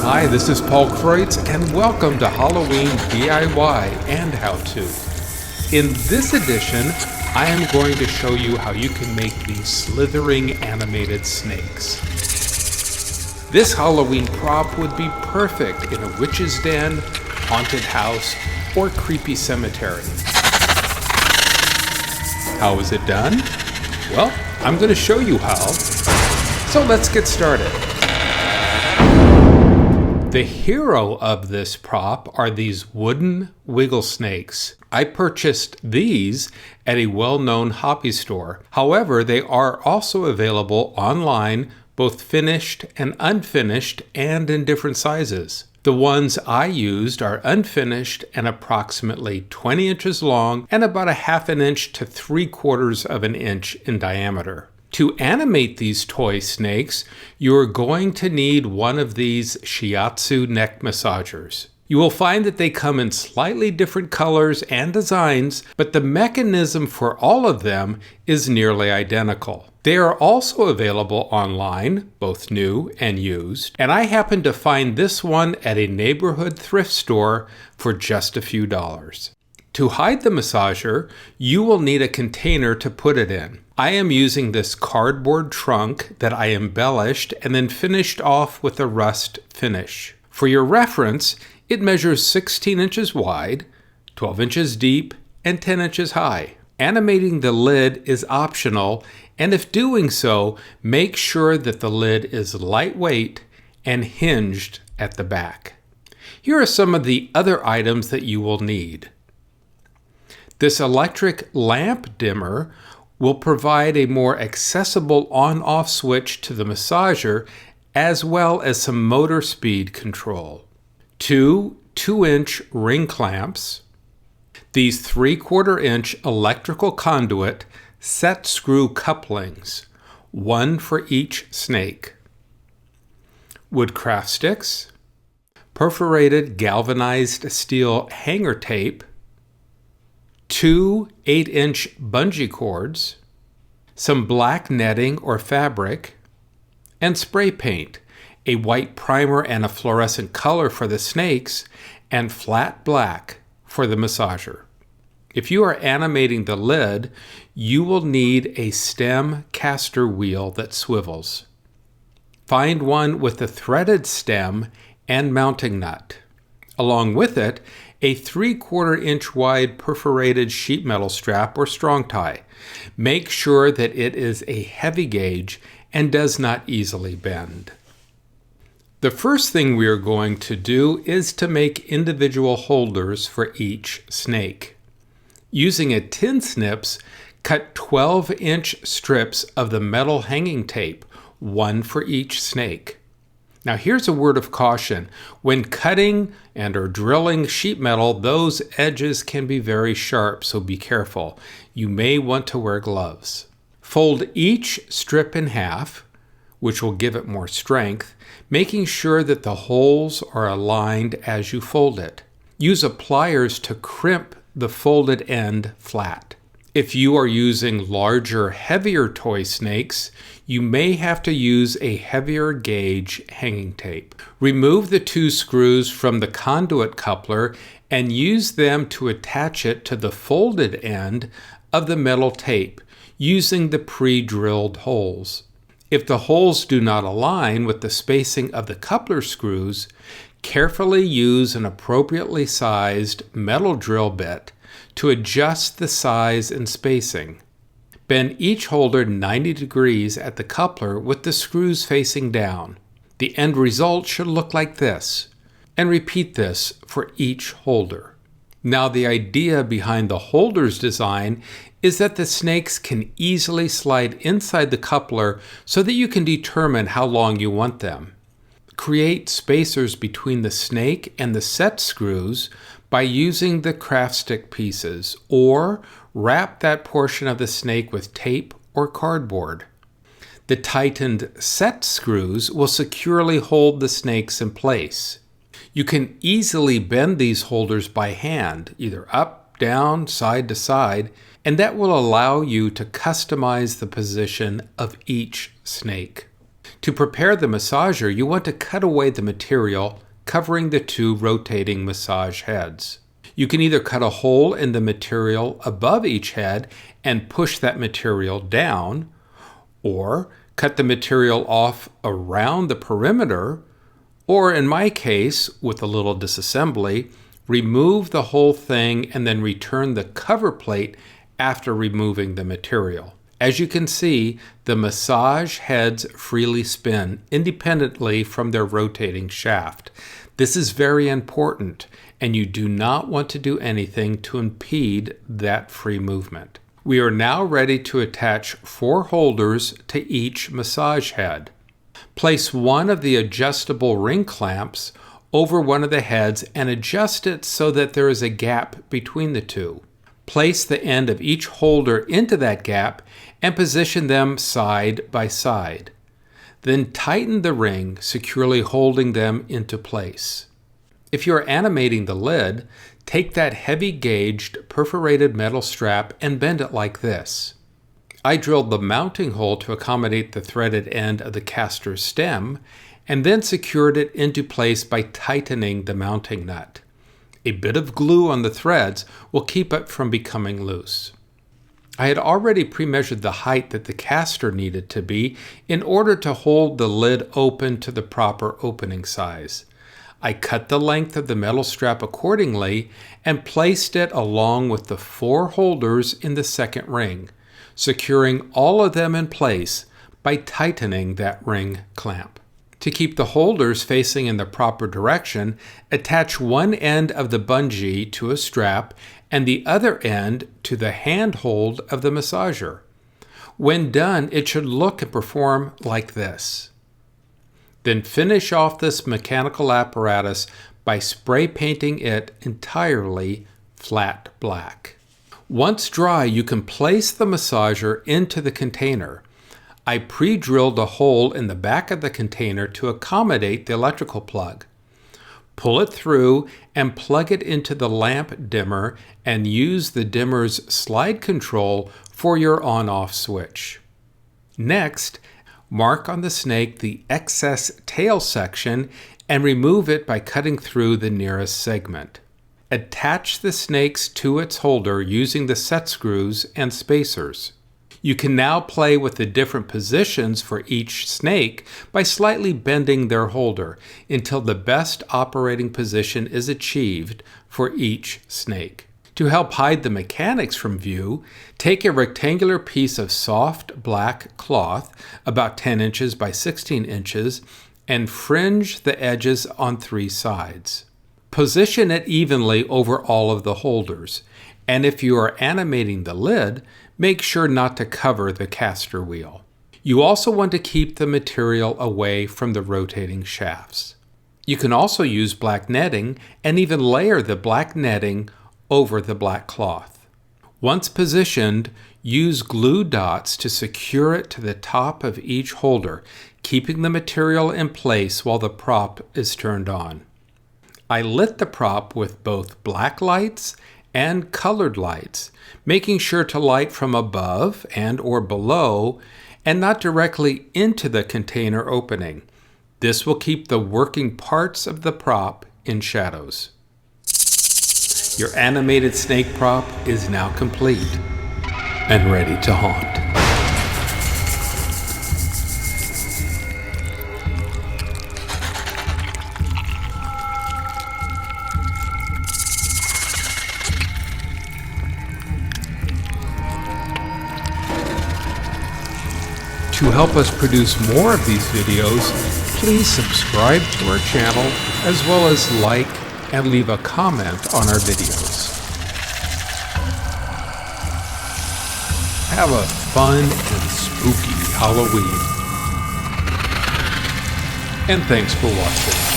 Hi, this is Paul Kreutz, and welcome to Halloween DIY and How To. In this edition, I am going to show you how you can make these slithering animated snakes. This Halloween prop would be perfect in a witch's den, haunted house, or creepy cemetery. How is it done? Well, I'm going to show you how. So let's get started. The hero of this prop are these wooden wiggle snakes. I purchased these at a well-known hobby store. However, they are also available online, both finished and unfinished, and in different sizes. The ones I used are unfinished and approximately 20 inches long and about a half an inch to 3/4 of an inch in diameter. To animate these toy snakes, you are going to need one of these Shiatsu neck massagers. You will find that they come in slightly different colors and designs, but the mechanism for all of them is nearly identical. They are also available online, both new and used, and I happened to find this one at a neighborhood thrift store for just a few dollars. To hide the massager, you will need a container to put it in. I am using this cardboard trunk that I embellished and then finished off with a rust finish. For your reference, it measures 16 inches wide, 12 inches deep, and 10 inches high. Animating the lid is optional, and if doing so, make sure that the lid is lightweight and hinged at the back. Here are some of the other items that you will need. This electric lamp dimmer will provide a more accessible on-off switch to the massager, as well as some motor speed control. Two 2-inch ring clamps, these 3/4 inch electrical conduit set screw couplings, one for each snake, wood craft sticks, perforated galvanized steel hanger tape, two 8-inch bungee cords, some black netting or fabric, and spray paint, a white primer and a fluorescent color for the snakes, and flat black for the massager. If you are animating the lid, you will need a stem caster wheel that swivels. Find one with a threaded stem and mounting nut. Along with it, a 3/4 inch wide perforated sheet metal strap or strong tie. Make sure that it is a heavy gauge and does not easily bend. The first thing we are going to do is to make individual holders for each snake. Using a tin snips, cut 12-inch strips of the metal hanging tape, one for each snake. Now here's a word of caution. When cutting and or drilling sheet metal, those edges can be very sharp, so be careful. You may want to wear gloves. Fold each strip in half, which will give it more strength, making sure that the holes are aligned as you fold it. Use a pliers to crimp the folded end flat. If you are using larger, heavier toy snakes, you may have to use a heavier gauge hanging tape. Remove the two screws from the conduit coupler and use them to attach it to the folded end of the metal tape using the pre-drilled holes. If the holes do not align with the spacing of the coupler screws, carefully use an appropriately sized metal drill bit to adjust the size and spacing. Bend each holder 90 degrees at the coupler with the screws facing down. The end result should look like this, and repeat this for each holder. Now the idea behind the holder's design is that the snakes can easily slide inside the coupler so that you can determine how long you want them. Create spacers between the snake and the set screws by using the craft stick pieces, or wrap that portion of the snake with tape or cardboard. The tightened set screws will securely hold the snakes in place. You can easily bend these holders by hand, either up, down, side to side, and that will allow you to customize the position of each snake. To prepare the massager, you want to cut away the material covering the two rotating massage heads. You can either cut a hole in the material above each head and push that material down, or cut the material off around the perimeter, or in my case, with a little disassembly, remove the whole thing and then return the cover plate after removing the material. As you can see, the massage heads freely spin independently from their rotating shaft. This is very important, and you do not want to do anything to impede that free movement. We are now ready to attach 4 holders to each massage head. Place one of the adjustable ring clamps over one of the heads and adjust it so that there is a gap between the two. Place the end of each holder into that gap and position them side by side. Then tighten the ring, securely holding them into place. If you are animating the lid, take that heavy-gauged perforated metal strap and bend it like this. I drilled the mounting hole to accommodate the threaded end of the caster stem and then secured it into place by tightening the mounting nut. A bit of glue on the threads will keep it from becoming loose. I had already pre-measured the height that the caster needed to be in order to hold the lid open to the proper opening size. I cut the length of the metal strap accordingly and placed it along with the 4 holders in the second ring, securing all of them in place by tightening that ring clamp. To keep the holders facing in the proper direction, attach one end of the bungee to a strap and the other end to the handhold of the massager. When done, it should look and perform like this. Then finish off this mechanical apparatus by spray painting it entirely flat black. Once dry, you can place the massager into the container. I pre-drilled a hole in the back of the container to accommodate the electrical plug. Pull it through and plug it into the lamp dimmer and use the dimmer's slide control for your on-off switch. Next, mark on the snake the excess tail section and remove it by cutting through the nearest segment. Attach the snakes to its holder using the set screws and spacers. You can now play with the different positions for each snake by slightly bending their holder until the best operating position is achieved for each snake. To help hide the mechanics from view, take a rectangular piece of soft black cloth, about 10 inches by 16 inches, and fringe the edges on 3 sides. Position it evenly over all of the holders, and if you are animating the lid, make sure not to cover the caster wheel. You also want to keep the material away from the rotating shafts. You can also use black netting and even layer the black netting over the black cloth. Once positioned, use glue dots to secure it to the top of each holder, keeping the material in place while the prop is turned on. I lit the prop with both black lights and colored lights, making sure to light from above and or below and not directly into the container opening. This will keep the working parts of the prop in shadows. Your animated snake prop is now complete and ready to haunt. To help us produce more of these videos, please subscribe to our channel as well as like and leave a comment on our videos. Have a fun and spooky Halloween. And thanks for watching.